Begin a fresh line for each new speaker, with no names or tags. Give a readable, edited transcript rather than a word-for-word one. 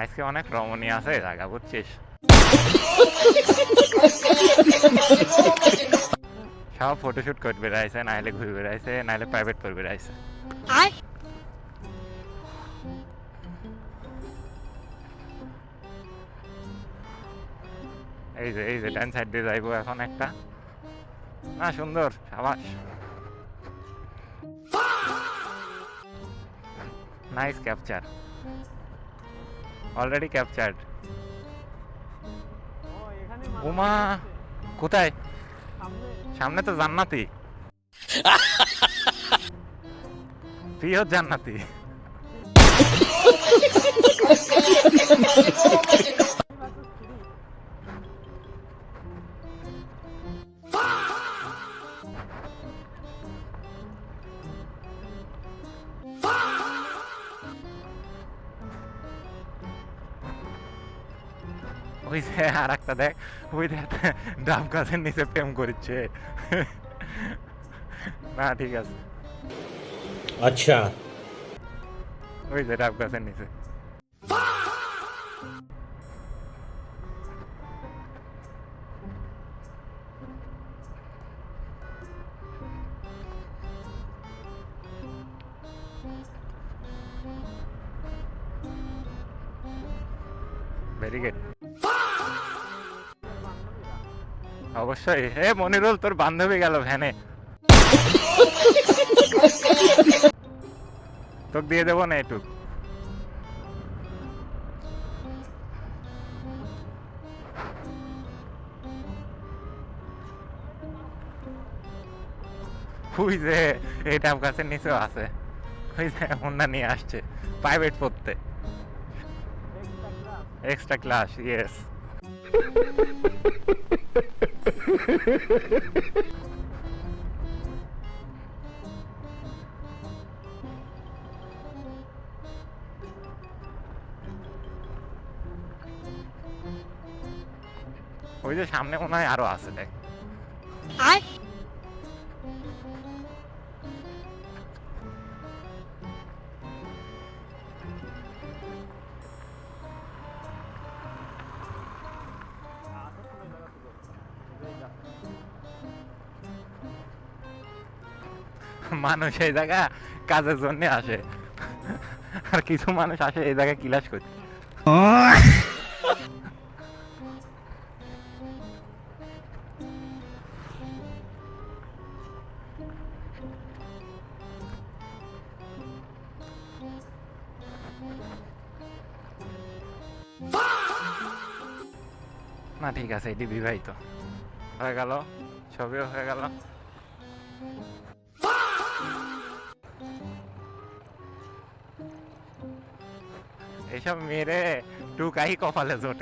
আজকে অনেক রমণীয় আছে জায়গা, বুঝছিস? সব ফটোশুট করতে বেড়াইছে, নাইলে ঘুরে বেড়াইছে, নাইলে প্রাইভেট করে বেড়াইছে। এই যে ডান সাইড দিয়ে যাইবো এখন একটা। না সুন্দর, সাবাস, nice capture, already captured. Uma, কোথায়? সামনে তো জান্নাতি। তুইও জান্নাতি। ওই যে আর একটা দেখ, ওই দেখ ডাব গাছের নিচে প্রেম করছে। না ঠিক আছে,
अच्छा
ওই যে ডাব গাছের নিচে। ভেরি গুড, অবশ্যই। হে মনিরুল, তোর বান্ধবী গেল ভ্যানে, তোকে দিয়ে দেবো না একটু। ওই যে এই ডাব গাছের নিচেও আছে, ওই যে হোন্ডা নিয়ে আসছে প্রাইভেট পড়তে, এক্সট্রা ক্লাস, ইয়েস। ওই যে সামনে মনে হয় আরো আছে, দেখ। মানুষ এই জায়গা কাজের জন্য আসে, আর কিছু মানুষ আসে এই জায়গায় ক্লাস করতে। না ঠিক আছে, এটি বিবাহিত হয়ে গেল, ছবিও হয়ে গেল। এইসব মেরে টুকাই কপালে জোটে।